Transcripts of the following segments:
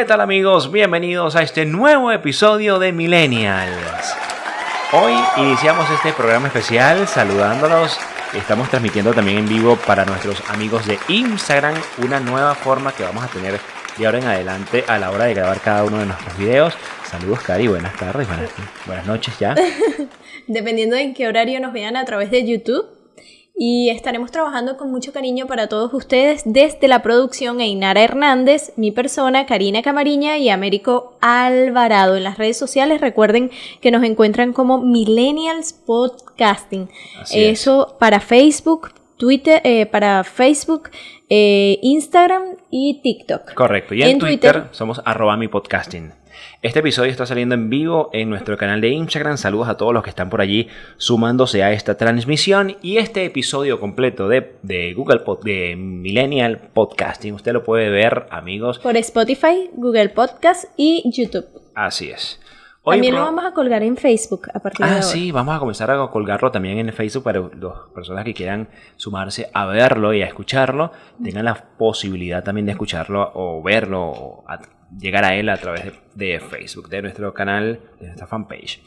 ¿Qué tal, amigos? Bienvenidos a este nuevo episodio de Millennials. Hoy iniciamos este programa especial saludándolos. Estamos transmitiendo también en vivo para nuestros amigos de Instagram, una nueva forma que vamos a tener de ahora en adelante a la hora de grabar cada uno de nuestros videos. Saludos, Cari, buenas tardes, buenas noches ya. Dependiendo de en qué horario nos vean a través de YouTube. Y estaremos trabajando con mucho cariño para todos ustedes desde la producción Einara Hernández, mi persona, Karina Camariña y Américo Alvarado. En las redes sociales recuerden que nos encuentran como Millennials Podcasting. Eso para Facebook, Twitter, Instagram y TikTok. Correcto, y en Twitter somos @mipodcasting. Este episodio está saliendo en vivo en nuestro canal de Instagram. Saludos a todos los que están por allí sumándose a esta transmisión. Y este episodio completo de Google de Millennial Podcasting, usted lo puede ver, amigos, por Spotify, Google Podcast y YouTube. Así es. También lo vamos a colgar en Facebook a partir de ahora. Sí, vamos a comenzar a colgarlo también en Facebook para las personas que quieran sumarse a verlo y a escucharlo, tengan la posibilidad también de escucharlo o verlo o llegar a él a través de Facebook, de nuestro canal, de nuestra fanpage.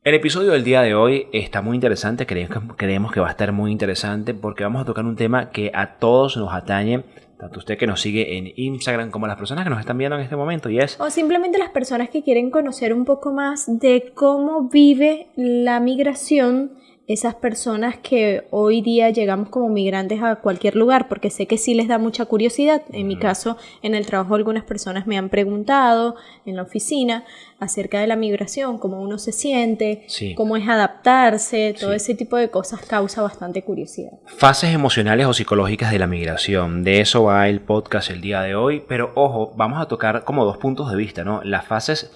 El episodio del día de hoy está muy interesante, creemos que va a estar muy interesante porque vamos a tocar un tema que a todos nos atañe, tanto usted que nos sigue en Instagram como las personas que nos están viendo en este momento, o simplemente las personas que quieren conocer un poco más de cómo vive la migración, esas personas que hoy día llegamos como migrantes a cualquier lugar, porque sé que sí les da mucha curiosidad. En mi caso, en el trabajo algunas personas me han preguntado en la oficina acerca de la migración, cómo uno se siente, cómo es adaptarse, todo ese tipo de cosas causa bastante curiosidad. Fases emocionales o psicológicas de la migración, de eso va el podcast el día de hoy, pero ojo, vamos a tocar como dos puntos de vista, ¿no? Las fases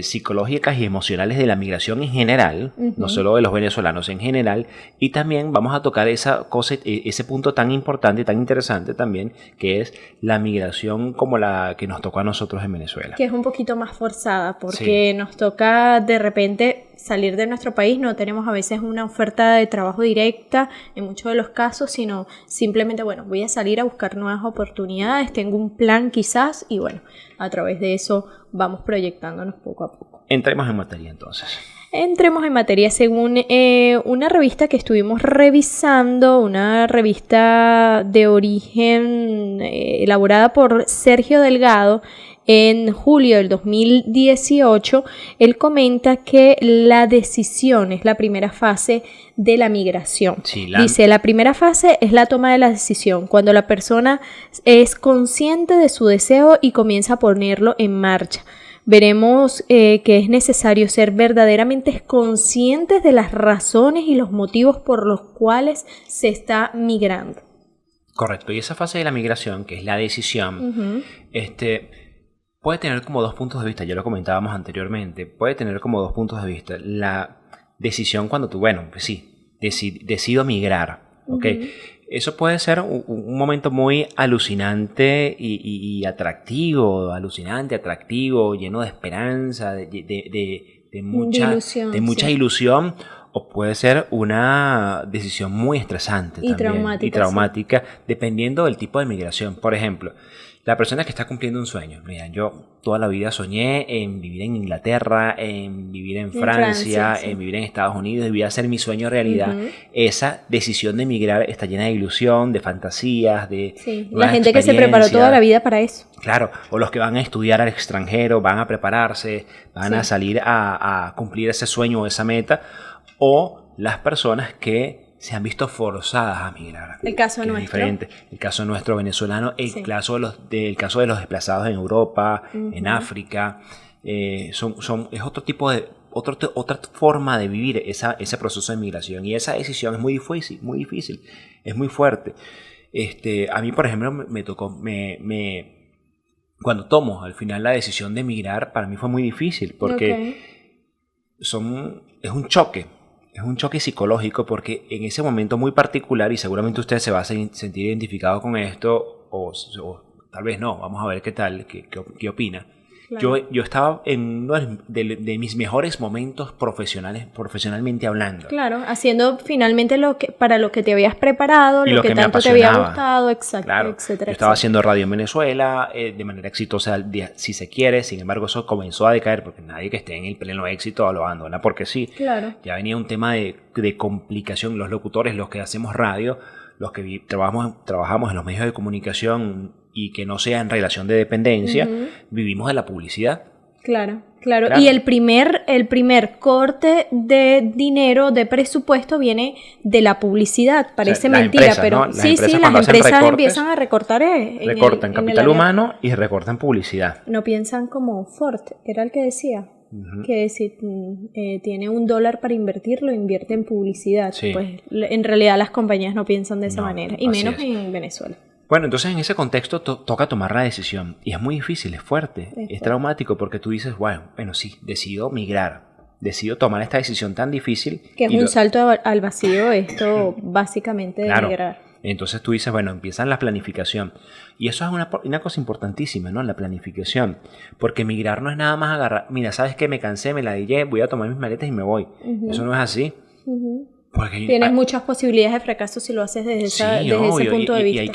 psicológicas y emocionales de la migración en general, no solo de los venezolanos en general, y también vamos a tocar ese punto tan importante y tan interesante también, que es la migración como la que nos tocó a nosotros en Venezuela. Que es un poquito más forzada, porque nos toca de repente salir de nuestro país, no tenemos a veces una oferta de trabajo directa en muchos de los casos, sino simplemente, voy a salir a buscar nuevas oportunidades, tengo un plan quizás, y a través de eso vamos proyectándonos poco a poco. Entremos en materia entonces. Entremos en materia. Según una revista que estuvimos revisando, una revista de origen elaborada por Sergio Delgado, en julio del 2018, él comenta que la decisión es la primera fase de la migración. Dice, la primera fase es la toma de la decisión, cuando la persona es consciente de su deseo y comienza a ponerlo en marcha. Veremos que es necesario ser verdaderamente conscientes de las razones y los motivos por los cuales se está migrando. Correcto, y esa fase de la migración, que es la decisión, puede tener como dos puntos de vista, ya lo comentábamos anteriormente, puede tener como dos puntos de vista. La decisión cuando tú, decido migrar, ¿ok? Eso puede ser un momento muy alucinante y atractivo, lleno de esperanza, de mucha ilusión, o puede ser una decisión muy estresante y traumática, dependiendo del tipo de migración. Por ejemplo, la persona que está cumpliendo un sueño. Mira, yo toda la vida soñé en vivir en Inglaterra, en vivir en Francia, en vivir en Estados Unidos, y voy a hacer mi sueño realidad. Esa decisión de emigrar está llena de ilusión, de fantasías, de la gente que se preparó toda la vida para eso. Claro, o los que van a estudiar al extranjero, van a prepararse, van a salir a cumplir ese sueño o esa meta, o las personas que se han visto forzadas a migrar. El caso nuestro. Es diferente. El caso nuestro venezolano, el caso de los desplazados en Europa, en África, es otro tipo de otra forma de vivir ese proceso de migración, y esa decisión es muy difícil, es muy fuerte. A mí, por ejemplo, me tocó, cuando tomo al final la decisión de emigrar, para mí fue muy difícil porque es un choque. Es un choque psicológico, porque en ese momento muy particular, y seguramente usted se va a sentir identificado con esto, o tal vez no, vamos a ver qué tal, qué opina. Claro. Yo estaba en uno de mis mejores momentos profesionalmente hablando. Claro, haciendo finalmente para lo que te habías preparado, Y lo que me tanto te había apasionaba. gustado, exacto, Claro, etcétera, yo estaba etcétera. haciendo radio en Venezuela de manera exitosa, si se quiere. Sin embargo, eso comenzó a decaer porque nadie que esté en el pleno éxito lo abandona porque sí. Claro. Ya venía un tema de complicación. Los locutores, los que hacemos radio, los que trabajamos en los medios de comunicación y que no sea en relación de dependencia, vivimos de la publicidad. Claro. Y el primer corte de dinero, de presupuesto, viene de la publicidad. Parece mentira, empresas, pero ¿no? sí, las empresas empiezan a recortar. Recortan capital humano y recortan publicidad. No piensan como Ford, era el que decía. Que si tiene $1 para invertir, lo invierte en publicidad. Sí. Pues en realidad las compañías no piensan de esa manera, y menos en Venezuela. Bueno, entonces en ese contexto toca tomar la decisión, y es muy difícil, es fuerte, es traumático, porque tú dices, bueno, sí, decido migrar, decido tomar esta decisión tan difícil. Que es un salto al vacío, esto básicamente de migrar. Entonces tú dices, bueno, empieza la planificación. Y eso es una cosa importantísima, ¿no? La planificación. Porque migrar no es nada más agarrar, mira, ¿sabes qué? Me cansé, me la dije, voy a tomar mis maletas y me voy. Eso no es así. Porque tienes muchas posibilidades de fracaso si lo haces desde ese punto de vista. Y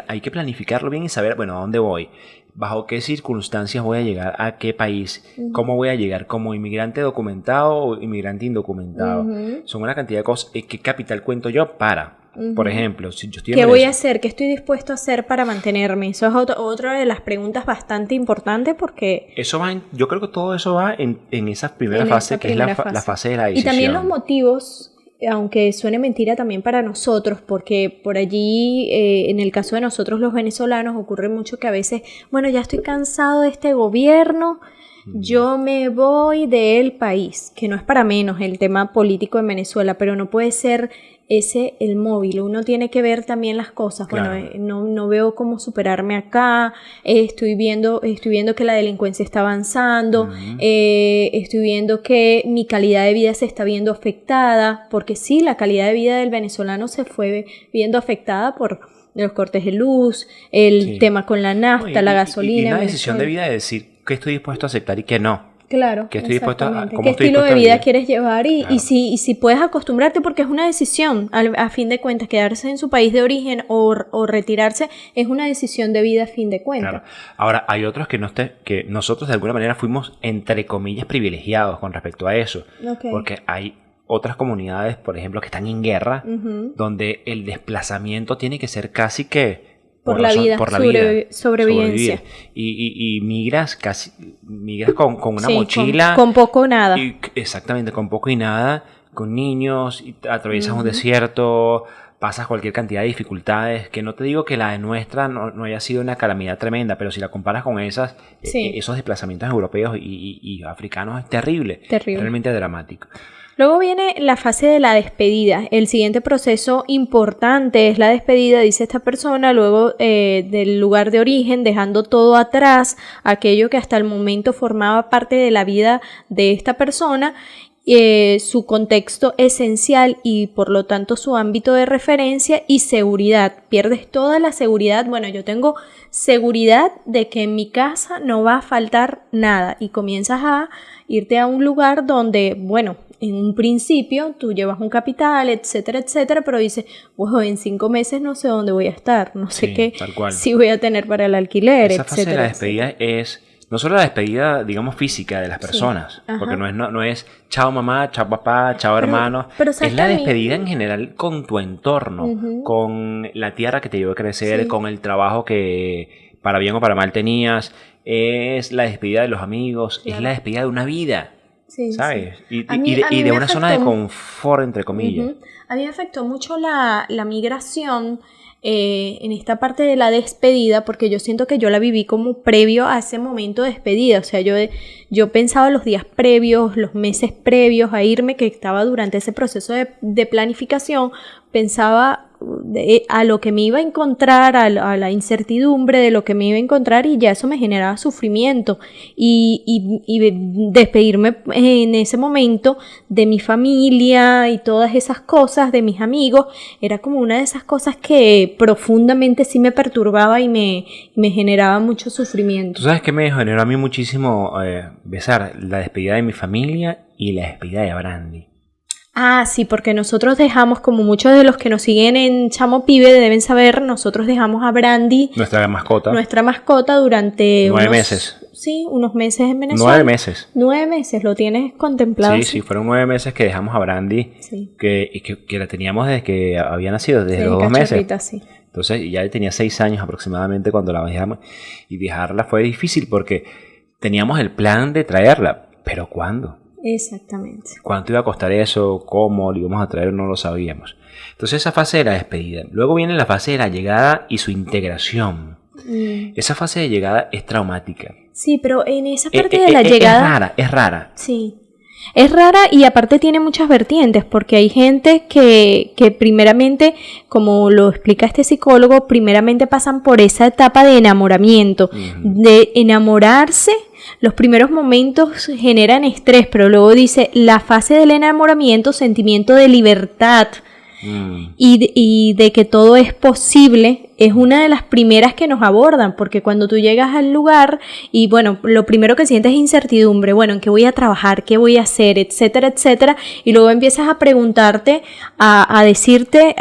hay que planificarlo bien y saber, bueno, ¿a dónde voy? ¿Bajo qué circunstancias voy a llegar? ¿A qué país? ¿Cómo voy a llegar? ¿Como inmigrante documentado o inmigrante indocumentado? Son una cantidad de cosas. ¿Qué capital cuento yo para? Por ejemplo, si yo estoy ¿Qué voy a hacer? ¿Qué estoy dispuesto a hacer para mantenerme? Eso es otra de las preguntas bastante importantes porque... yo creo que todo eso va en esa primera fase, que es la fase de la decisión. Y también los motivos, aunque suene mentira también para nosotros, porque por allí, en el caso de nosotros los venezolanos, ocurre mucho que a veces, bueno, ya estoy cansado de este gobierno, yo me voy del país, que no es para menos el tema político en Venezuela, pero no puede ser ese el móvil. Uno tiene que ver también las cosas. Claro. Bueno, no veo cómo superarme acá, estoy viendo que la delincuencia está avanzando, estoy viendo que mi calidad de vida se está viendo afectada, porque sí, la calidad de vida del venezolano se fue viendo afectada por los cortes de luz, el tema con la nafta, la gasolina. Y una decisión de vida de decir qué estoy dispuesto a aceptar y qué no. Claro, ¿Qué estoy dispuesto a, ¿qué estilo de vida quieres llevar? Y si puedes acostumbrarte, porque es una decisión, a fin de cuentas, quedarse en su país de origen o retirarse es una decisión de vida a fin de cuentas. Claro. Ahora, hay otros que nosotros de alguna manera fuimos, entre comillas, privilegiados con respecto a eso. Porque hay otras comunidades, por ejemplo, que están en guerra, donde el desplazamiento tiene que ser casi que por la vida, sobrevivencia. Y migras con una mochila. Con poco o nada. Exactamente, con poco y nada, con niños, y atraviesas un desierto, pasas cualquier cantidad de dificultades, que no te digo que la de nuestra no haya sido una calamidad tremenda, pero si la comparas con esos desplazamientos europeos y africanos, es terrible. Realmente dramático. Luego viene la fase de la despedida. El siguiente proceso importante es la despedida, dice esta persona, luego del lugar de origen, dejando todo atrás, aquello que hasta el momento formaba parte de la vida de esta persona, su contexto esencial y por lo tanto su ámbito de referencia y seguridad. Pierdes toda la seguridad. Bueno, yo tengo seguridad de que en mi casa no va a faltar nada y comienzas a irte a un lugar donde, bueno, en un principio tú llevas un capital, etcétera, etcétera, pero dices, bueno, en 5 meses no sé dónde voy a estar, no sé qué si voy a tener para el alquiler, esa etcétera. Fase de la despedida es no solo la despedida, digamos, física de las personas, porque no es chao mamá, chao papá, chao hermano, es la despedida en general con tu entorno, con la tierra que te llevó a crecer, con el trabajo que para bien o para mal tenías, es la despedida de los amigos, es la despedida de una vida. ¿Sabes? Y de una zona de confort, entre comillas. A mí me afectó mucho la migración en esta parte de la despedida, porque yo siento que yo la viví como previo a ese momento de despedida. O sea, yo pensaba los días previos, los meses previos a irme, que estaba durante ese proceso de planificación, pensaba a lo que me iba a encontrar, a la incertidumbre de lo que me iba a encontrar, y ya eso me generaba sufrimiento. Y despedirme en ese momento de mi familia y todas esas cosas, de mis amigos, era como una de esas cosas que profundamente sí me perturbaba y me generaba mucho sufrimiento. ¿Tú sabes qué me generó a mí muchísimo besar? La despedida de mi familia y la despedida de Brandy. Ah, sí, porque nosotros dejamos, como muchos de los que nos siguen en Chamo Pibe deben saber, nosotros dejamos a Brandy, nuestra mascota, durante 9 meses. Sí, unos meses en Venezuela. 9 meses. 9 meses, ¿lo tienes contemplado? Sí, sí, fueron 9 meses que dejamos a Brandy, sí. que la teníamos desde que había nacido, desde los 2 meses. Sí. Entonces ya tenía 6 años aproximadamente cuando la dejamos, y dejarla fue difícil porque teníamos el plan de traerla, pero ¿cuándo? Exactamente. ¿Cuánto iba a costar eso? ¿Cómo lo íbamos a traer? No lo sabíamos. Entonces esa fase de la despedida. Luego viene la fase de la llegada y su integración. Esa fase de llegada es traumática. Sí, pero en esa parte de la llegada... Es rara. Sí. Es rara, y aparte tiene muchas vertientes, porque hay gente que primeramente, como lo explica este psicólogo, primeramente pasan por esa etapa de enamoramiento, de enamorarse. Los primeros momentos generan estrés, pero luego dice la fase del enamoramiento, sentimiento de libertad y de que todo es posible, es una de las primeras que nos abordan, porque cuando tú llegas al lugar y bueno, lo primero que sientes es incertidumbre, bueno, ¿en qué voy a trabajar? ¿Qué voy a hacer? Etcétera, etcétera, y luego empiezas a preguntarte, a decirte...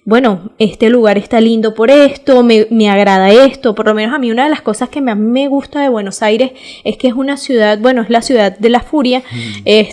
bueno, este lugar está lindo por esto, me agrada esto. Por lo menos a mí una de las cosas que más me gusta de Buenos Aires es que es una ciudad, bueno, es la ciudad de la furia,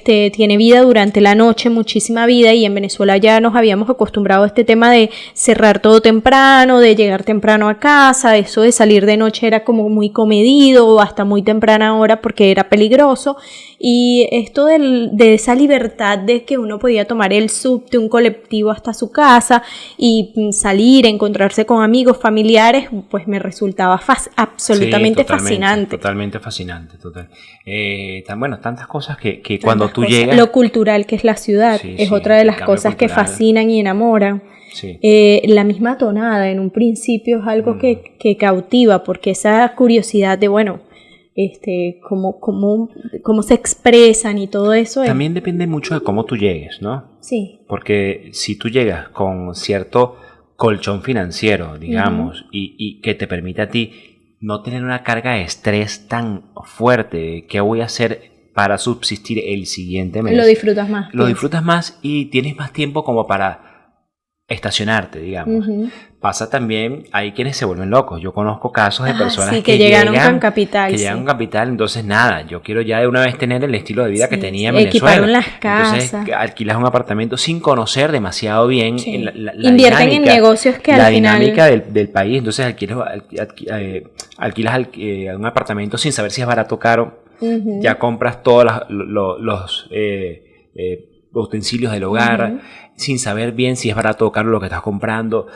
tiene vida durante la noche, muchísima vida, y en Venezuela ya nos habíamos acostumbrado a este tema de cerrar todo temprano, de llegar temprano a casa, eso de salir de noche era como muy comedido, hasta muy temprana hora porque era peligroso. Y esto de esa libertad de que uno podía tomar el subte, un colectivo hasta su casa y salir, encontrarse con amigos, familiares, pues me resultaba absolutamente fascinante. Totalmente fascinante, total. Tantas cosas que cuando tú llegas... Lo cultural que es la ciudad, es otra de las cosas que fascinan y enamoran. Sí. La misma tonada en un principio es algo que cautiva, porque esa curiosidad de, bueno... cómo se expresan y todo eso. También depende mucho de cómo tú llegues, ¿no? Sí. Porque si tú llegas con cierto colchón financiero, digamos, y que te permite a ti no tener una carga de estrés tan fuerte, ¿qué voy a hacer para subsistir el siguiente mes? Lo disfrutas más. Lo disfrutas más y tienes más tiempo como para estacionarte, digamos. Pasa también, hay quienes se vuelven locos. Yo conozco casos de personas que llegaron con capital. Que llegan con capital, entonces nada, yo quiero ya de una vez tener el estilo de vida que tenía en Venezuela. Equiparon las casas. Entonces alquilas un apartamento sin conocer demasiado bien la invierten dinámica, en negocios que la al final... dinámica del país. Entonces alquilas un apartamento sin saber si es barato o caro. Ya compras todos los utensilios del hogar sin saber bien si es barato o caro lo que estás comprando,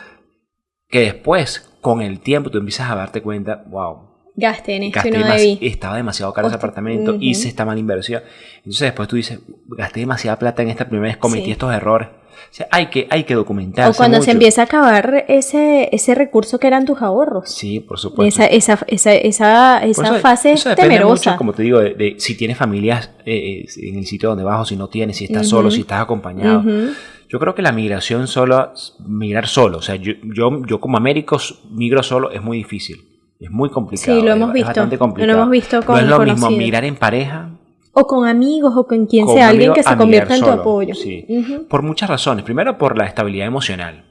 que después con el tiempo tú empiezas a darte cuenta, wow, gasté en esto y no debí, estaba demasiado caro ese apartamento, hice esta mala inversión. Entonces después tú dices, gasté demasiada plata en esta primera vez, cometí estos errores. O sea, hay que documentarse. O cuando mucho. Se empieza a acabar ese recurso que eran tus ahorros. Sí, por supuesto. Esa fase eso depende temerosa. Mucho, como te digo, de si tienes familias en el sitio donde vas o si no tienes, si estás solo, si estás acompañado. Yo creo que la migración migrar solo, o sea, yo como Américo migro solo es muy difícil, es muy complicado. Sí, lo hemos visto. Es bastante complicado. Lo hemos visto con no es lo conocidos. mismo migrar en pareja. O con amigos o con quien sea, alguien que se convierta en tu apoyo. Sí. Por muchas razones. Primero, por la estabilidad emocional,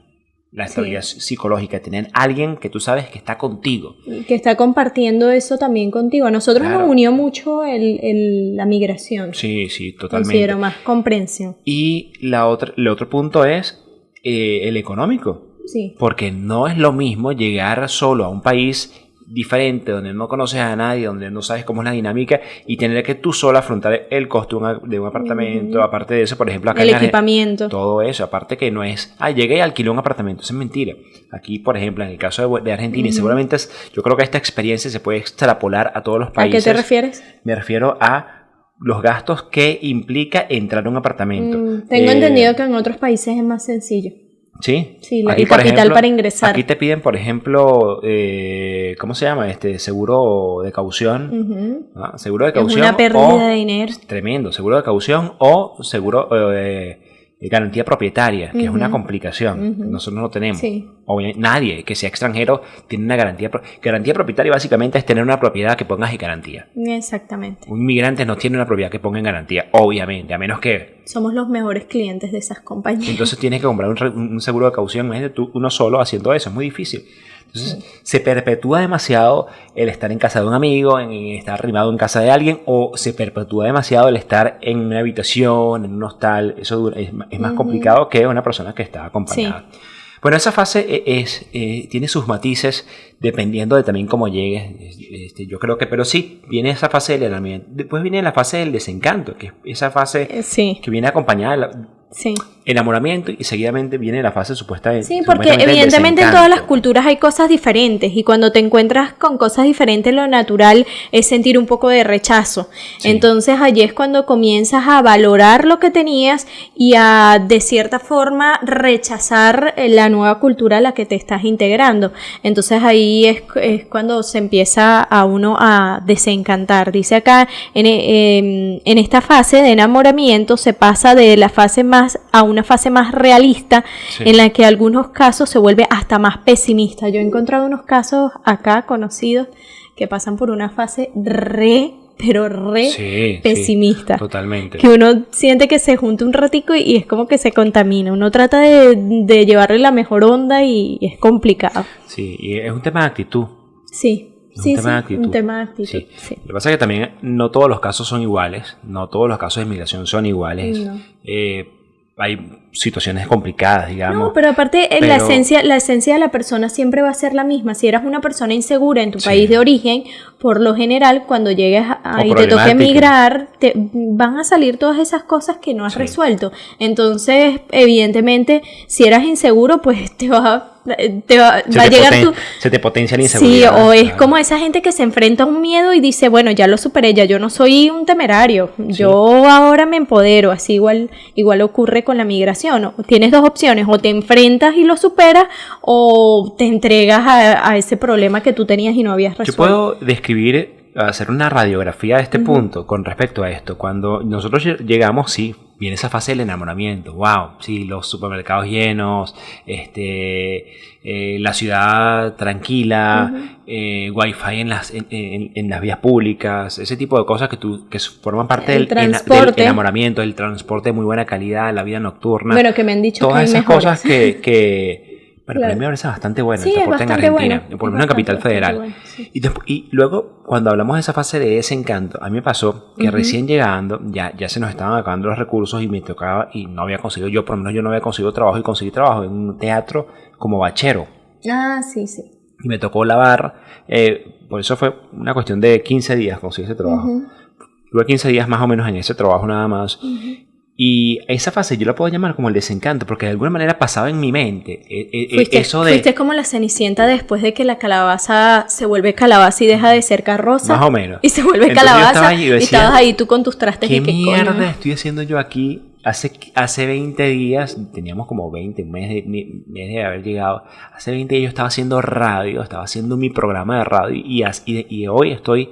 la estabilidad psicológica, tener alguien que tú sabes que está contigo. Que está compartiendo eso también contigo. A nosotros nos unió mucho la migración. Sí, totalmente. Considero más comprensión. Y el otro punto es el económico. Sí. Porque no es lo mismo llegar solo a un país diferente, donde no conoces a nadie, donde no sabes cómo es la dinámica y tener que tú sola afrontar el costo de un apartamento, aparte de eso, por ejemplo, acá el equipamiento. Todo eso, aparte que no es, llegué y alquilé un apartamento, eso es mentira. Aquí, por ejemplo, en el caso de Argentina, y seguramente yo creo que esta experiencia se puede extrapolar a todos los países. ¿A qué te refieres? Me refiero a los gastos que implica entrar a un apartamento. Tengo entendido que en otros países es más sencillo. Sí, Sí, aquí, el por capital ejemplo, para ingresar. aquí te piden, por ejemplo, ¿cómo se llama? Seguro de caución. Ujú. ¿No? Seguro de Es caución una pérdida de dinero. tremendo, seguro de caución o seguro garantía propietaria, que es una complicación. Ujú. Nosotros no tenemos. Sí. Nadie que sea extranjero tiene una garantía. Garantía propietaria básicamente es tener una propiedad que pongas en garantía. Exactamente. Un inmigrante no tiene una propiedad que ponga en garantía, obviamente, a menos que... Somos los mejores clientes de esas compañías. Entonces tienes que comprar un seguro de caución, imagínate tú uno solo haciendo eso, es muy difícil. Entonces se perpetúa demasiado el estar en casa de un amigo, en estar arrimado en casa de alguien, o se perpetúa demasiado el estar en una habitación, en un hostal. Eso es más complicado que una persona que está acompañada. Sí. Bueno, esa fase tiene sus matices dependiendo de también cómo llegues. Yo creo que, pero sí, viene esa fase del enamoramiento. Después viene la fase del desencanto, que es esa fase que viene acompañada de enamoramiento, y seguidamente viene la fase supuesta de... Sí, porque evidentemente en todas las culturas hay cosas diferentes, y cuando te encuentras con cosas diferentes, lo natural es sentir un poco de rechazo. Sí. Entonces allí es cuando comienzas a valorar lo que tenías y a, de cierta forma, rechazar la nueva cultura a la que te estás integrando. Entonces ahí es cuando se empieza a uno a desencantar. Dice acá, en esta fase de enamoramiento se pasa de la fase a una fase más realista, en la que en algunos casos se vuelve hasta más pesimista. Yo he encontrado unos casos acá conocidos que pasan por una fase pesimista. Totalmente. Que uno siente que se junta un ratico y es como que se contamina. Uno trata de llevarle la mejor onda y es complicado. Sí, y es un tema de actitud. Sí. Un tema de actitud. Sí. Lo que pasa es que también no todos los casos son iguales, no todos los casos de inmigración son iguales. No. Hay situaciones complicadas, digamos. No, pero aparte la esencia de la persona siempre va a ser la misma. Si eras una persona insegura en tu país de origen, por lo general, cuando llegues y te toque emigrar, van a salir todas esas cosas que no has resuelto. Entonces, evidentemente, si eras inseguro, pues te va a llegar se te potencia la inseguridad. Sí, o es como esa gente que se enfrenta a un miedo y dice, bueno, ya lo superé, ya yo no soy un temerario, yo ahora me empodero. Así igual ocurre con la migración. Tienes dos opciones, o te enfrentas y lo superas, o te entregas a ese problema que tú tenías y no habías resuelto. Yo puedo describir, hacer una radiografía de este punto con respecto a esto. Cuando nosotros llegamos, sí, viene esa fase del enamoramiento. Wow, sí, los supermercados llenos, la ciudad tranquila, wifi en las vías públicas, ese tipo de cosas que forman parte del enamoramiento, el transporte de muy buena calidad, la vida nocturna. Bueno, que me han dicho todas que hay esas mejores. Cosas que bueno, claro. Para mí me parece bastante bueno el transporte en Argentina, por lo menos en Capital Federal. Bueno, sí. Y luego, cuando hablamos de esa fase de desencanto, a mí me pasó que recién llegando, ya se nos estaban acabando los recursos y me tocaba, y no había conseguido, por lo menos yo no había conseguido trabajo, y conseguí trabajo en un teatro como bachero. Ah, sí. Y me tocó lavar, por eso fue una cuestión de 15 días conseguí ese trabajo. Tuve 15 días más o menos en ese trabajo nada más. Y esa fase yo la puedo llamar como el desencanto, porque de alguna manera pasaba en mi mente fuiste como la Cenicienta después de que la calabaza se vuelve calabaza y deja de ser carroza. Más o menos. Y se vuelve calabaza y estabas ahí tú con tus trastes. ¿Qué mierda estoy haciendo yo aquí? Hace 20 días, teníamos como 20, un mes de haber llegado. Hace 20 días yo estaba haciendo radio, estaba haciendo mi programa de radio, y hoy estoy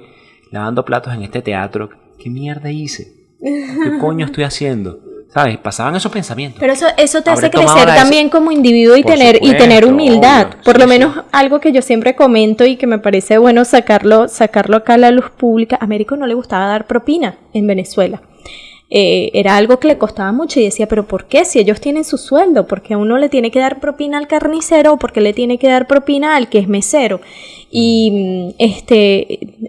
lavando platos en este teatro. ¿Qué mierda hice? ¿Qué coño estoy haciendo? ¿Sabes? Pasaban esos pensamientos. Pero eso te hace crecer también como individuo y tener humildad. Obvio, por lo menos algo que yo siempre comento y que me parece bueno sacarlo acá a la luz pública. A Américo no le gustaba dar propina en Venezuela. Era algo que le costaba mucho y decía, pero ¿por qué? Si ellos tienen su sueldo, ¿por qué a uno le tiene que dar propina al carnicero o por qué le tiene que dar propina al que es mesero? Y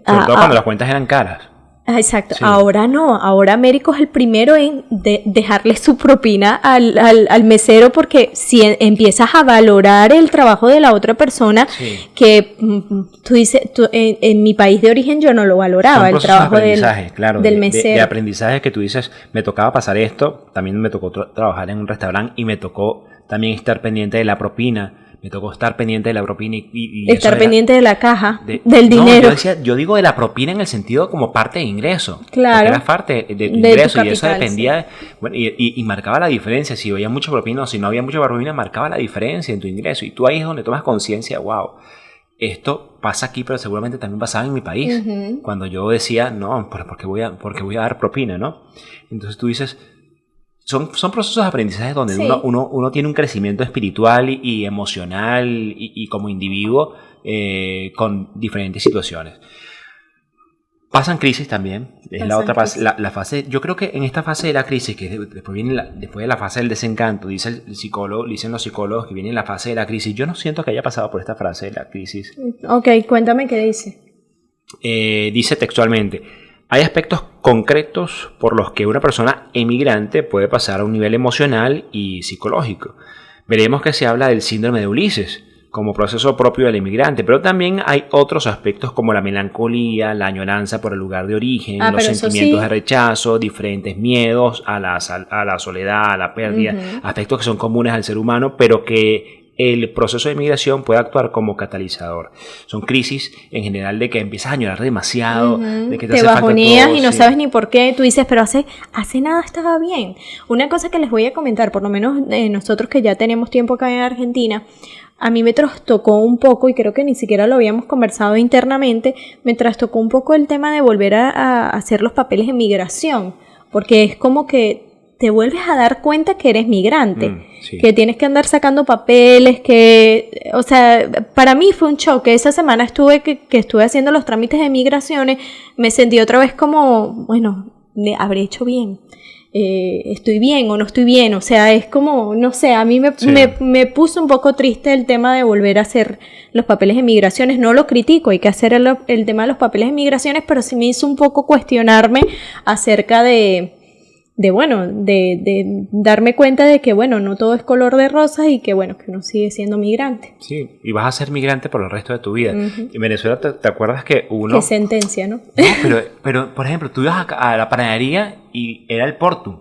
sobre todo cuando las cuentas eran caras. Exacto, sí. Ahora no, ahora Américo es el primero en dejarle su propina al mesero, porque si empiezas a valorar el trabajo de la otra persona, que tú dices, en mi país de origen yo no lo valoraba, el trabajo del mesero. De aprendizaje que tú dices, me tocaba pasar esto, también me tocó trabajar en un restaurante y me tocó también estar pendiente de la propina. me tocó estar pendiente de la propina y estar pendiente de la caja, del no, dinero. yo digo de la propina en el sentido como parte de ingreso. Claro. Era parte de tu ingreso y eso dependía, bueno, y marcaba la diferencia. Si había mucha propina o si no había mucha propina, marcaba la diferencia en tu ingreso. Y tú ahí es donde tomas conciencia, wow, esto pasa aquí, pero seguramente también pasaba en mi país. Cuando yo decía, no, ¿por qué voy a dar propina, no? Entonces tú dices... Son procesos de aprendizaje donde uno tiene un crecimiento espiritual y emocional y como individuo con diferentes situaciones. Pasan crisis también. Es la otra fase. La fase, yo creo que en esta fase de la crisis, que después de la fase del desencanto, dicen los psicólogos que viene la fase de la crisis. Yo no siento que haya pasado por esta fase de la crisis. Ok, cuéntame qué dice. Dice textualmente: hay aspectos concretos por los que una persona emigrante puede pasar a un nivel emocional y psicológico. Veremos que se habla del síndrome de Ulises como proceso propio del emigrante, pero también hay otros aspectos como la melancolía, la añoranza por el lugar de origen, los sentimientos de rechazo, diferentes miedos a la soledad, a la pérdida, aspectos que son comunes al ser humano, pero que el proceso de migración puede actuar como catalizador. Son crisis en general de que empiezas a añorar demasiado, de que te hace bajoneas y no sabes ni por qué. Tú dices, pero hace nada estaba bien. Una cosa que les voy a comentar, por lo menos nosotros que ya tenemos tiempo acá en Argentina, a mí me trastocó un poco, y creo que ni siquiera lo habíamos conversado internamente, me trastocó un poco el tema de volver a hacer los papeles de migración, porque es como que te vuelves a dar cuenta que eres migrante, que tienes que andar sacando papeles, o sea, para mí fue un choque. Esa semana estuve haciendo los trámites de migraciones, me sentí otra vez como, bueno, habré hecho bien, estoy bien o no estoy bien, o sea, es como, no sé, a mí me puso un poco triste el tema de volver a hacer los papeles de migraciones. No lo critico, hay que hacer el tema de los papeles de migraciones, pero sí me hizo un poco cuestionarme acerca de darme cuenta de que, bueno, no todo es color de rosas y que, bueno, que uno sigue siendo migrante. Sí, y vas a ser migrante por el resto de tu vida. En Venezuela, ¿te acuerdas que uno... Qué sentencia, ¿no? No, pero por ejemplo, tú ibas a la panadería y era el portu.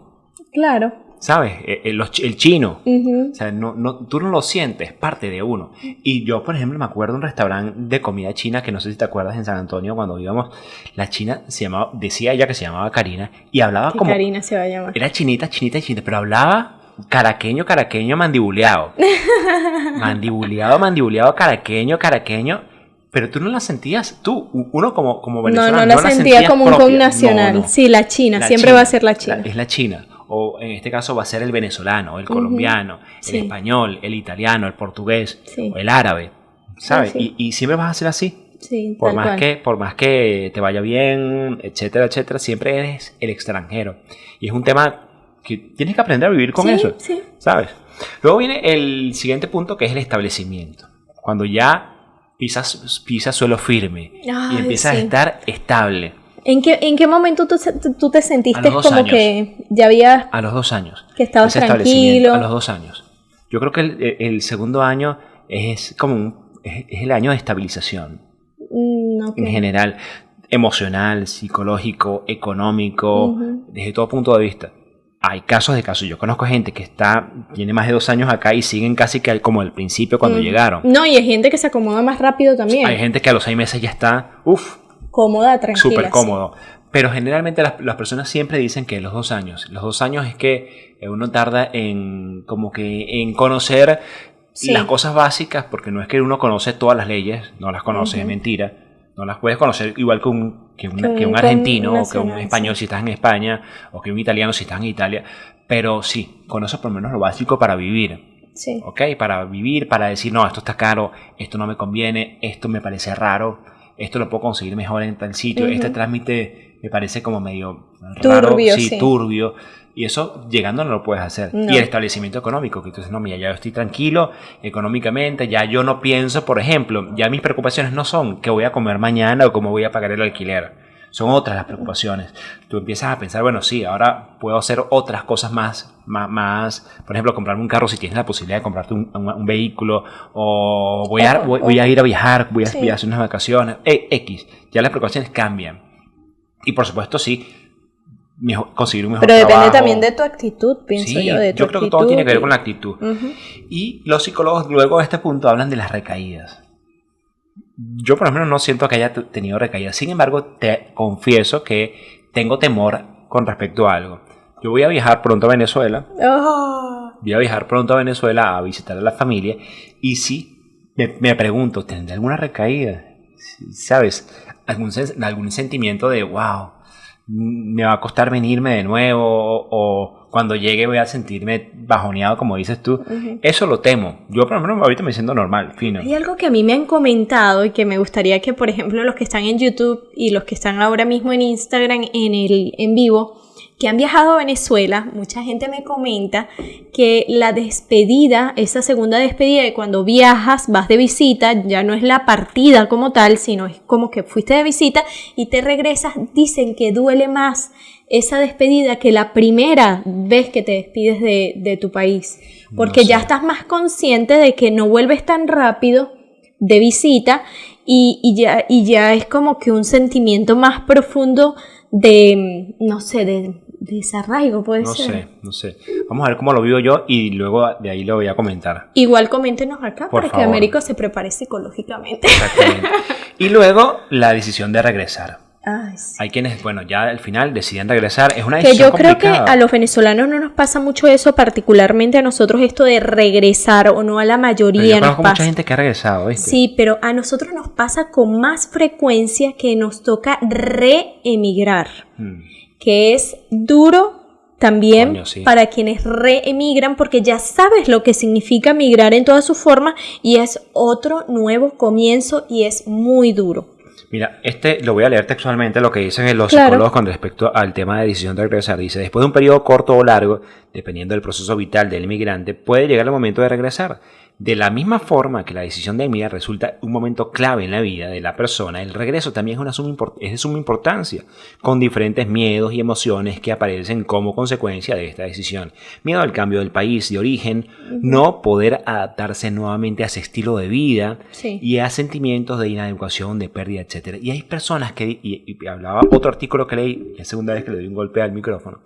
Claro. ¿Sabes? El chino. O sea, tú no lo sientes, es parte de uno. Y yo, por ejemplo, me acuerdo de un restaurante de comida china que no sé si te acuerdas en San Antonio cuando íbamos. La china decía ella que se llamaba Karina y hablaba como... Karina se va a llamar. Era chinita, pero hablaba caraqueño, mandibuleado. mandibuleado, caraqueño. Pero tú no la sentías, uno como venezolano. No la sentía como un connacional. No. Sí, la china, siempre va a ser la china. Es la china. O en este caso va a ser el venezolano, el colombiano, el español, el italiano, el portugués, o el árabe, ¿sabes? Sí. Y siempre vas a ser así. Sí, por más que te vaya bien, etcétera, siempre eres el extranjero. Y es un tema que tienes que aprender a vivir con eso, ¿sabes? Luego viene el siguiente punto, que es el establecimiento. Cuando ya pisas suelo firme y empiezas a estar estable. ¿En qué momento tú te sentiste como años. Que ya habías... A los 2 años. Que estabas tranquilo. A los 2 años. Yo creo que el segundo año es el año de estabilización. En general, emocional, psicológico, económico, desde todo punto de vista. Hay casos. Yo conozco gente que tiene más de 2 años acá y siguen casi que como al principio cuando llegaron. No, y hay gente que se acomoda más rápido también. Hay gente que a los 6 meses ya está, cómoda, tranquila. Súper cómodo. Pero generalmente las personas siempre dicen que los 2 años. Los 2 años es que uno tarda en conocer las cosas básicas, porque no es que uno conoce todas las leyes, no las conoce, es mentira. No las puedes conocer igual que un argentino o que un español si estás en España o que un italiano si estás en Italia. Pero sí, conoces por lo menos lo básico para vivir. Sí. ¿Ok? Para vivir, para decir, no, esto está caro, esto no me conviene, esto me parece raro. Esto lo puedo conseguir mejor en tal sitio. Este trámite me parece como medio raro, turbio. Y eso llegando no lo puedes hacer. No. Y el establecimiento económico, que tú dices, no, mira, ya yo estoy tranquilo económicamente, ya yo no pienso, por ejemplo, ya mis preocupaciones no son qué voy a comer mañana o cómo voy a pagar el alquiler. Son otras las preocupaciones. Tú empiezas a pensar, bueno, sí, ahora puedo hacer otras cosas más, por ejemplo, comprarme un carro si tienes la posibilidad de comprarte un vehículo, o voy a ir a viajar, voy a hacer unas vacaciones, X. Ya las preocupaciones cambian. Y por supuesto, sí, conseguir un mejor Pero depende trabajo. también de tu actitud, pienso Sí, yo. De tu yo creo que actitud todo tiene que ver con la actitud. Uh-huh. Y los psicólogos luego de este punto hablan de las recaídas. Yo por lo menos no siento que haya tenido recaídas. Sin embargo, te confieso que tengo temor con respecto a algo. Yo voy a viajar pronto a Venezuela. Oh. Voy a viajar pronto a Venezuela a visitar a la familia. Y sí, me pregunto, ¿tendré alguna recaída? ¿Sabes? Algún sentimiento de, wow, me va a costar venirme de nuevo. O cuando llegue voy a sentirme bajoneado, como dices tú. Uh-huh. Eso lo temo. Yo por lo menos ahorita me siento normal, fino. Hay algo que a mí me han comentado y que me gustaría que, por ejemplo, los que están en YouTube y los que están ahora mismo en Instagram en vivo, que han viajado a Venezuela, mucha gente me comenta que la despedida, esa segunda despedida de cuando viajas, vas de visita, ya no es la partida como tal, sino es como que fuiste de visita y te regresas, dicen que duele más esa despedida que la primera vez que te despides de tu país, porque no sé, ya estás más consciente de que no vuelves tan rápido de visita y ya es como que un sentimiento más profundo de, no sé, de desarraigo, puede ser. No sé. Vamos a ver cómo lo vivo yo y luego de ahí lo voy a comentar. Igual coméntenos acá por para favor, que Américo se prepare psicológicamente. Exactamente. Y luego la decisión de regresar. Ay, sí. Hay quienes, bueno, ya al final deciden regresar. Es una que decisión yo complicada. Creo que a los venezolanos no nos pasa mucho eso, particularmente a nosotros esto de regresar, o no a la mayoría pero yo nos conozco pasa. Mucha gente que ha regresado, ¿viste? Sí, pero a nosotros nos pasa con más frecuencia que nos toca reemigrar, que es duro también. Coño, sí. Para quienes reemigran, porque ya sabes lo que significa migrar en toda su forma y es otro nuevo comienzo y es muy duro. Mira, lo voy a leer textualmente lo que dicen los psicólogos con respecto al tema de decisión de regresar. Dice, después de un periodo corto o largo, dependiendo del proceso vital del inmigrante, puede llegar el momento de regresar. De la misma forma que la decisión de emigrar resulta un momento clave en la vida de la persona, el regreso también es de suma importancia, con diferentes miedos y emociones que aparecen como consecuencia de esta decisión. Miedo al cambio del país de origen, no poder adaptarse nuevamente a ese estilo de vida, sí, y a sentimientos de inadecuación, de pérdida, etc. Y hay personas que, y hablaba otro artículo que leí, la segunda vez que le doy un golpe al micrófono,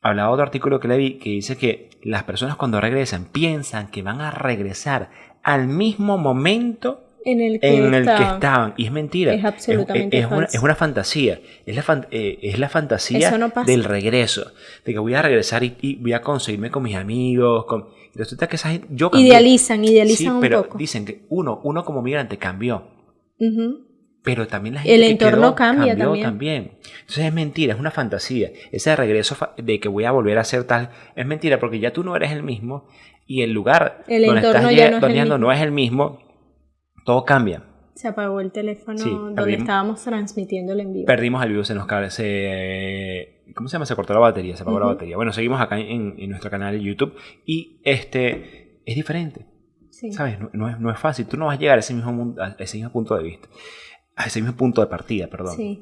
hablaba otro artículo que leí que dice que las personas cuando regresan piensan que van a regresar al mismo momento en el que estaban. Y es mentira. Es absolutamente falso. Es una fantasía. Es la fantasía no del regreso. De que voy a regresar y voy a conseguirme con mis amigos. Resulta que esa gente, yo cambié. Idealizan sí, un pero poco. Dicen que uno como migrante cambió. Pero también la gente el entorno cambió también. Entonces es mentira, es una fantasía. Ese regreso de que voy a volver a ser tal es mentira, porque ya tú no eres el mismo y el lugar donde estás llegando no es el mismo. Todo cambia. Se apagó el teléfono donde estábamos transmitiendo el en vivo. Perdimos el vivo, se nos ¿cómo se llama? Se cortó la batería, se apagó la batería. Bueno, seguimos acá en nuestro canal de YouTube y es diferente. Sí. ¿Sabes? No es fácil. Tú no vas a llegar a ese mismo punto de vista. A ese mismo punto de partida, perdón. Sí.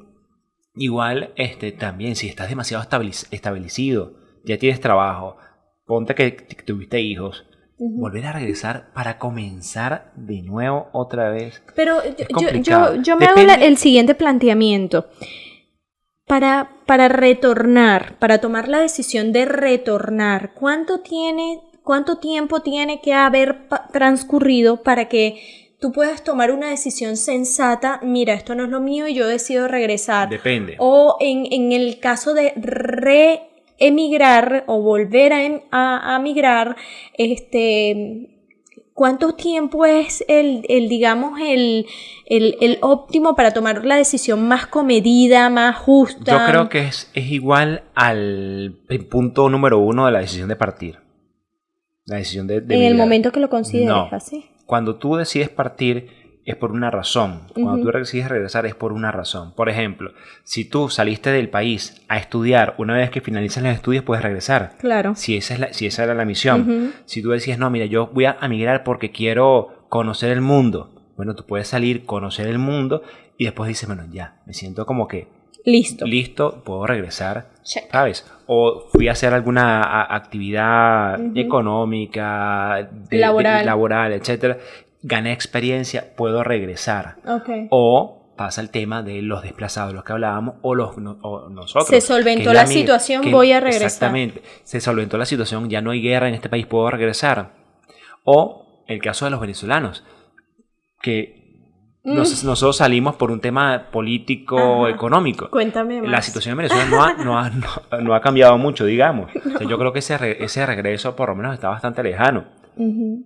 Igual, también, si estás demasiado establecido, ya tienes trabajo, ponte que tuviste hijos, volver a regresar para comenzar de nuevo otra vez. Pero yo me hago el siguiente planteamiento. Para retornar, para tomar la decisión de retornar, ¿cuánto tiempo tiene que haber transcurrido para que tú puedas tomar una decisión sensata? Mira, esto no es lo mío y yo decido regresar? Depende. O en el caso de reemigrar o volver a migrar, ¿cuánto tiempo es el óptimo para tomar la decisión más comedida, más justa? Yo creo que es igual al punto número 1 de la decisión de partir. La decisión de en migrar. El momento que lo consideres, no. Así. Cuando tú decides partir es por una razón. Cuando tú decides regresar es por una razón. Por ejemplo, si tú saliste del país a estudiar, una vez que finalizas los estudios puedes regresar. Claro. Si esa era la misión. Si tú decides, no, mira, yo voy a migrar porque quiero conocer el mundo. Bueno, tú puedes salir, conocer el mundo y después dices, bueno, ya, me siento como que listo, puedo regresar. Check. ¿Sabes? O fui a hacer alguna actividad económica, laboral, etcétera. Gané experiencia, puedo regresar. Okay. O pasa el tema de los desplazados, los que hablábamos, o nosotros. Se solventó la situación, voy a regresar. Exactamente, se solventó la situación, ya no hay guerra en este país, puedo regresar. O el caso de los venezolanos, que nosotros salimos por un tema político, económico. Cuéntame más. La situación en Venezuela no ha cambiado mucho, digamos. No. O sea, yo creo que ese regreso por lo menos está bastante lejano.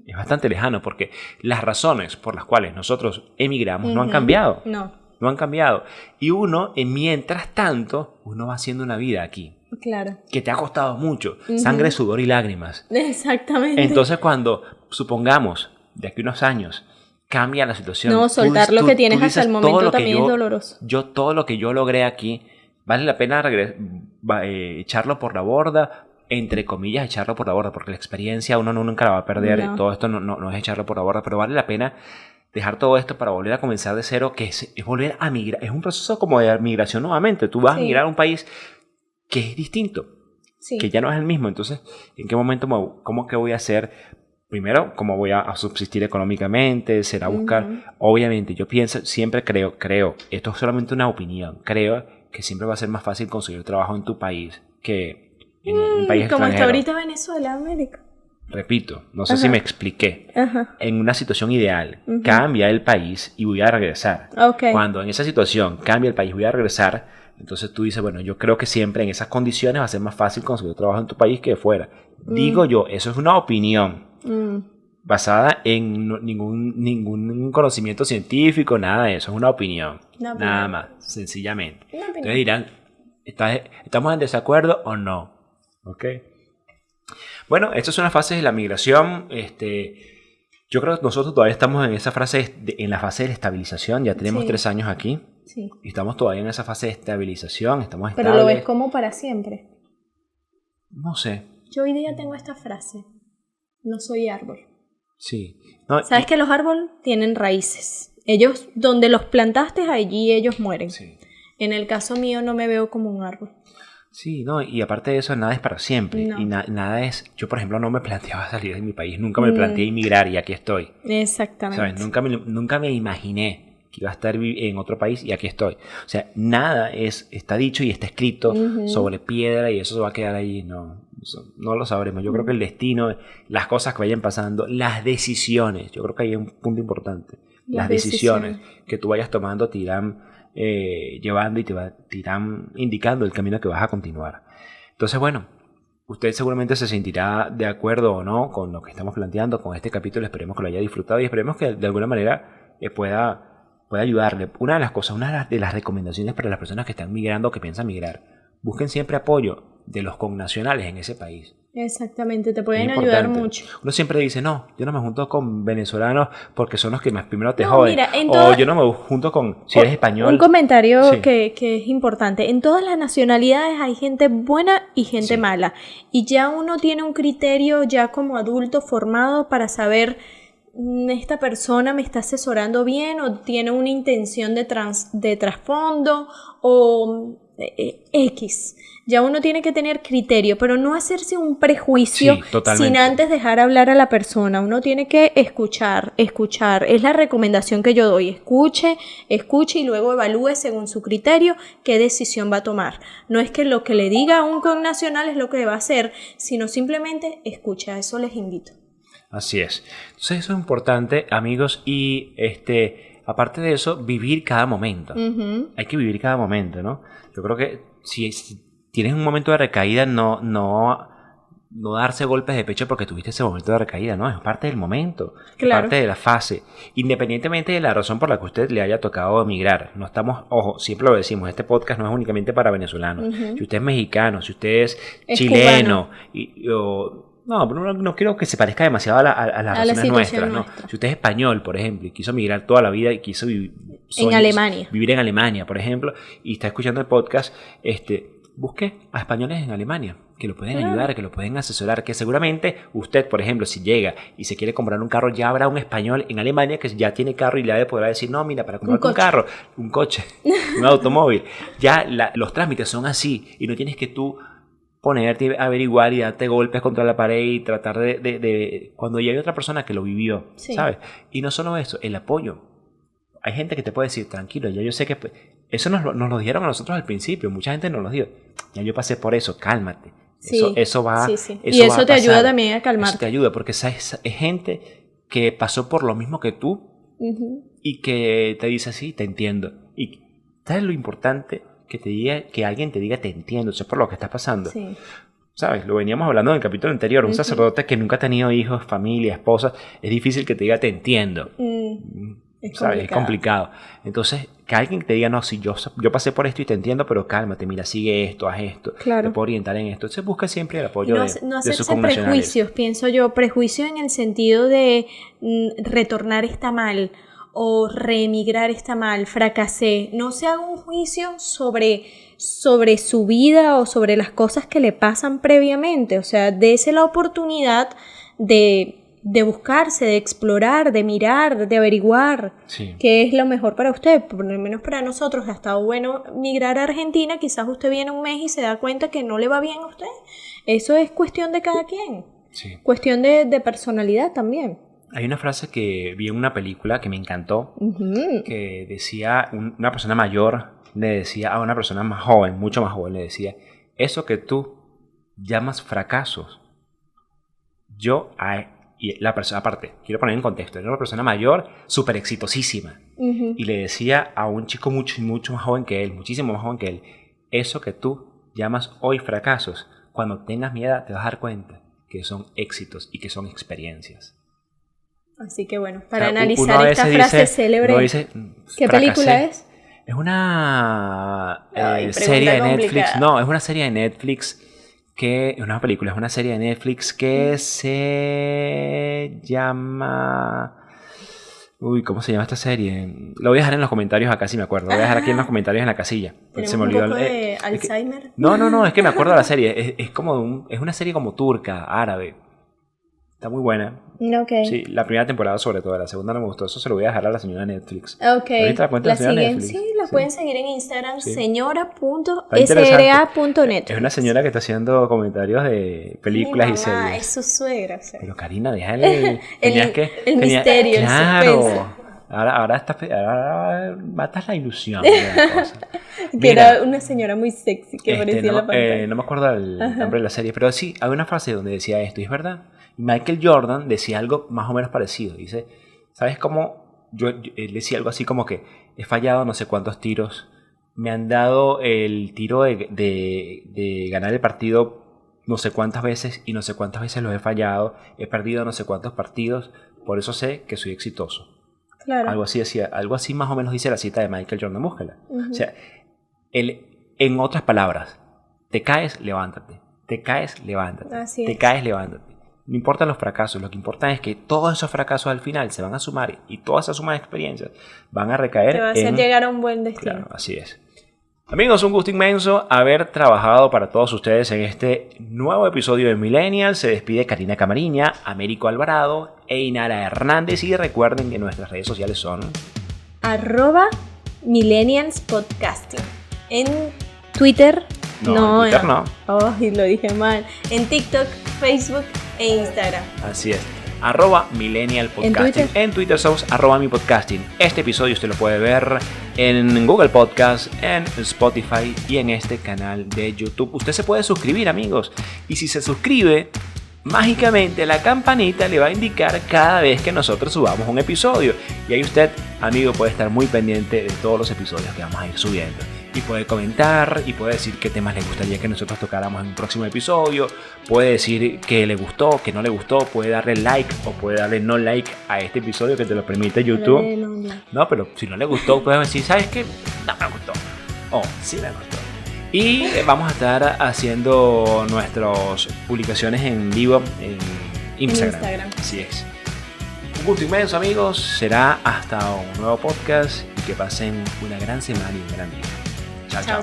Es bastante lejano porque las razones por las cuales nosotros emigramos no han cambiado. No han cambiado. Y uno, mientras tanto, uno va haciendo una vida aquí. Claro. Que te ha costado mucho. Sangre, sudor y lágrimas. Exactamente. Entonces cuando, supongamos, de aquí a unos años, cambia la situación. No, soltar lo que tienes hasta el momento también es doloroso. Todo lo que yo logré aquí, vale la pena echarlo por la borda, entre comillas, echarlo por la borda, porque la experiencia uno nunca la va a perder. No. Todo esto no es echarlo por la borda, pero vale la pena dejar todo esto para volver a comenzar de cero, que es volver a migrar. Es un proceso como de migración nuevamente. Tú vas a migrar a un país que es distinto, que ya no es el mismo. Entonces, ¿en qué momento cómo que voy a hacer? Primero, ¿cómo voy a subsistir económicamente? ¿Será buscar? Obviamente, yo siempre creo, esto es solamente una opinión, creo que siempre va a ser más fácil conseguir trabajo en tu país que en un país extranjero. Como está ahorita Venezuela, América. Repito, no sé si me expliqué. En una situación ideal, cambia el país y voy a regresar. Cuando en esa situación cambia el país y voy a regresar, entonces tú dices, bueno, yo creo que siempre en esas condiciones va a ser más fácil conseguir trabajo en tu país que de fuera. Digo yo, eso es una opinión. Basada en ningún conocimiento científico, nada de eso, es una opinión, nada más, sencillamente. Entonces dirán, ¿estamos en desacuerdo o no? ¿Ok? Bueno, estas son las fases de la migración. Yo creo que nosotros todavía estamos en esa fase, en la fase de estabilización, ya tenemos 3 años aquí, y estamos todavía en esa fase de estabilización, estamos estables. Pero lo ves como para siempre. No sé. Yo hoy día tengo esta frase. No soy árbol. Sí. ¿Sabes que los árboles tienen raíces? Ellos, donde los plantaste, allí ellos mueren. Sí. En el caso mío no me veo como un árbol. Sí, no, y aparte de eso, nada es para siempre. No. Y nada es... Yo, por ejemplo, no me planteaba salir de mi país. Nunca me planteé emigrar y aquí estoy. Exactamente. ¿Sabes? Nunca me imaginé que iba a estar en otro país y aquí estoy. O sea, nada está dicho y está escrito sobre piedra y eso se va a quedar ahí. No lo sabremos. Yo creo que el destino, las cosas que vayan pasando, las decisiones, yo creo que hay un punto importante. Las decisiones que tú vayas tomando te irán llevando y te irán indicando el camino que vas a continuar. Entonces, bueno, usted seguramente se sentirá de acuerdo o no con lo que estamos planteando, con este capítulo. Esperemos que lo haya disfrutado y esperemos que de alguna manera pueda ayudarle. Una de las recomendaciones para las personas que están migrando o que piensan migrar, busquen siempre apoyo de los connacionales en ese país. Exactamente, te pueden ayudar mucho. Uno siempre dice, no, yo no me junto con venezolanos porque son los que más primero te joden. O yo no me junto con, si eres español. Un comentario que es importante. En todas las nacionalidades hay gente buena y gente mala. Y ya uno tiene un criterio ya como adulto formado para saber, esta persona me está asesorando bien o tiene una intención de trasfondo o X. Ya uno tiene que tener criterio, pero no hacerse un prejuicio sin antes dejar hablar a la persona. Uno tiene que escuchar. Es la recomendación que yo doy. Escuche y luego evalúe según su criterio qué decisión va a tomar. No es que lo que le diga a un connacional es lo que va a hacer, sino simplemente escucha. A eso les invito. Así es. Entonces eso es importante, amigos, y aparte de eso, vivir cada momento. Hay que vivir cada momento, ¿no? Yo creo que si tienes un momento de recaída, no darse golpes de pecho porque tuviste ese momento de recaída, ¿no? Es parte del momento, claro. Parte de la fase. Independientemente de la razón por la que a usted le haya tocado emigrar. No estamos, ojo, siempre lo decimos, este podcast no es únicamente para venezolanos. Si usted es mexicano, si usted es chileno, no quiero que se parezca demasiado a las razones nuestras, ¿no? Si usted es español, por ejemplo, y quiso migrar toda la vida y quiso vivir en Alemania, por ejemplo, y está escuchando el podcast, busque a españoles en Alemania que lo pueden ayudar, que lo pueden asesorar, que seguramente usted, por ejemplo, si llega y se quiere comprar un carro, ya habrá un español en Alemania que ya tiene carro y le podrá decir, no, mira, para comprar un carro, un coche, un automóvil, ya los trámites son así y no tienes que tú ponerte a averiguar y darte golpes contra la pared y tratar de cuando ya hay otra persona que lo vivió, ¿sabes? Y no solo eso, el apoyo. hay gente que te puede decir, tranquilo, ya yo sé que... Eso nos lo dijeron a nosotros al principio, mucha gente nos lo dijo. Ya yo pasé por eso, cálmate. Sí, eso va, sí, sí. Y eso te ayuda también a calmarte. Eso te ayuda porque es gente que pasó por lo mismo que tú y que te dice así, te entiendo. Y ¿sabes lo importante? Que alguien te diga te entiendo, sé por lo que estás pasando. Sí. ¿Sabes? Lo veníamos hablando en el capítulo anterior. Un sacerdote que nunca ha tenido hijos, familia, esposa, es difícil que te diga te entiendo. ¿Sabes? Es complicado. Entonces, que alguien te diga, no, si yo pasé por esto y te entiendo, pero cálmate, mira, sigue esto, haz esto, claro. te puedo orientar en esto. Entonces busca siempre el apoyo de sus hacerse prejuicios, pienso yo, prejuicio en el sentido de retornar está mal o reemigrar está mal, fracasé. No se haga un juicio sobre su vida o sobre las cosas que le pasan previamente. O sea, dése la oportunidad de buscarse, de explorar, de mirar, de averiguar qué es lo mejor para usted. Por lo menos para nosotros ha estado bueno migrar a Argentina. Quizás usted viene un mes y se da cuenta que no le va bien a usted. Eso es cuestión de cada quien. Sí. Cuestión de personalidad también. Hay una frase que vi en una película que me encantó, que decía, una persona mayor le decía a una persona más joven, mucho más joven, le decía, eso que tú llamas fracasos, y la persona, aparte, quiero poner en contexto, era una persona mayor, súper exitosísima, y le decía a un chico mucho más joven que él, muchísimo más joven que él, eso que tú llamas hoy fracasos, cuando tengas mi edad te vas a dar cuenta que son éxitos y que son experiencias. Así que bueno, para analizar esta frase célebre, ¿qué película es? Es una serie de Netflix. No, es una serie de Netflix que... Es una película, es una serie de Netflix que se llama... Uy, ¿cómo se llama esta serie? Lo voy a dejar en los comentarios acá si me acuerdo. Lo voy a dejar aquí en los comentarios en la casilla. Se me olvidó. ¿Un poco de Alzheimer? No, es que me acuerdo de la serie. Es una serie como turca, árabe. Está muy buena. Okay. Sí, la primera temporada sobre todo, la segunda no me gustó. Eso se lo voy a dejar a la señora Netflix. Ok. ¿La siguen? Netflix? Sí, la pueden seguir en Instagram, señora.sra.net. Es una señora que está haciendo comentarios de películas y series. Es su suegra. O sea. Pero Karina, déjale. el misterio, claro. Ahora matas la ilusión de la cosa. Que era una señora muy sexy que parecía en la pantalla. No me acuerdo el nombre de la serie, pero sí, hay una frase donde decía esto, y es verdad. Y Michael Jordan decía algo más o menos parecido. Dice, ¿sabes cómo? Él decía algo así como que he fallado no sé cuántos tiros. Me han dado el tiro de ganar el partido no sé cuántas veces y no sé cuántas veces los he fallado. He perdido no sé cuántos partidos. Por eso sé que soy exitoso. Claro. Algo así más o menos dice la cita de Michael Jordan, búscala. O sea, en otras palabras, te caes, levántate. Te caes, levántate. Así te es. caes, levántate. No importan los fracasos, lo que importa es que todos esos fracasos al final se van a sumar y todas esas sumas de experiencias van a recaer te va a hacer llegar a un buen destino. Claro, así es. Amigos, un gusto inmenso haber trabajado para todos ustedes en este nuevo episodio de Millennials. Se despide Karina Camariña, Américo Alvarado e Inara Hernández. Y recuerden que nuestras redes sociales son @millennialspodcasting. En Twitter. No, en Twitter no. Ay, lo dije mal. En TikTok, Facebook e Instagram. Así es. @millennialpodcasting. En Twitter somos @mipodcasting. Este episodio usted lo puede ver en Google Podcast, en Spotify y en este canal de YouTube. Usted se puede suscribir, amigos. Y si se suscribe, mágicamente la campanita le va a indicar cada vez que nosotros subamos un episodio. Y ahí usted, amigo, puede estar muy pendiente de todos los episodios que vamos a ir subiendo. Y puede comentar y puede decir qué temas le gustaría que nosotros tocáramos en un próximo episodio. Puede decir que le gustó, que no le gustó. Puede darle like o puede darle no like a este episodio que te lo permite YouTube. No, pero si no le gustó, puedes decir, ¿sabes qué? No me gustó. O sí me gustó. Y vamos a estar haciendo nuestras publicaciones en vivo en Instagram. Así es. Un gusto inmenso, amigos. Será hasta un nuevo podcast y que pasen una gran semana y un gran día. Chao, chao.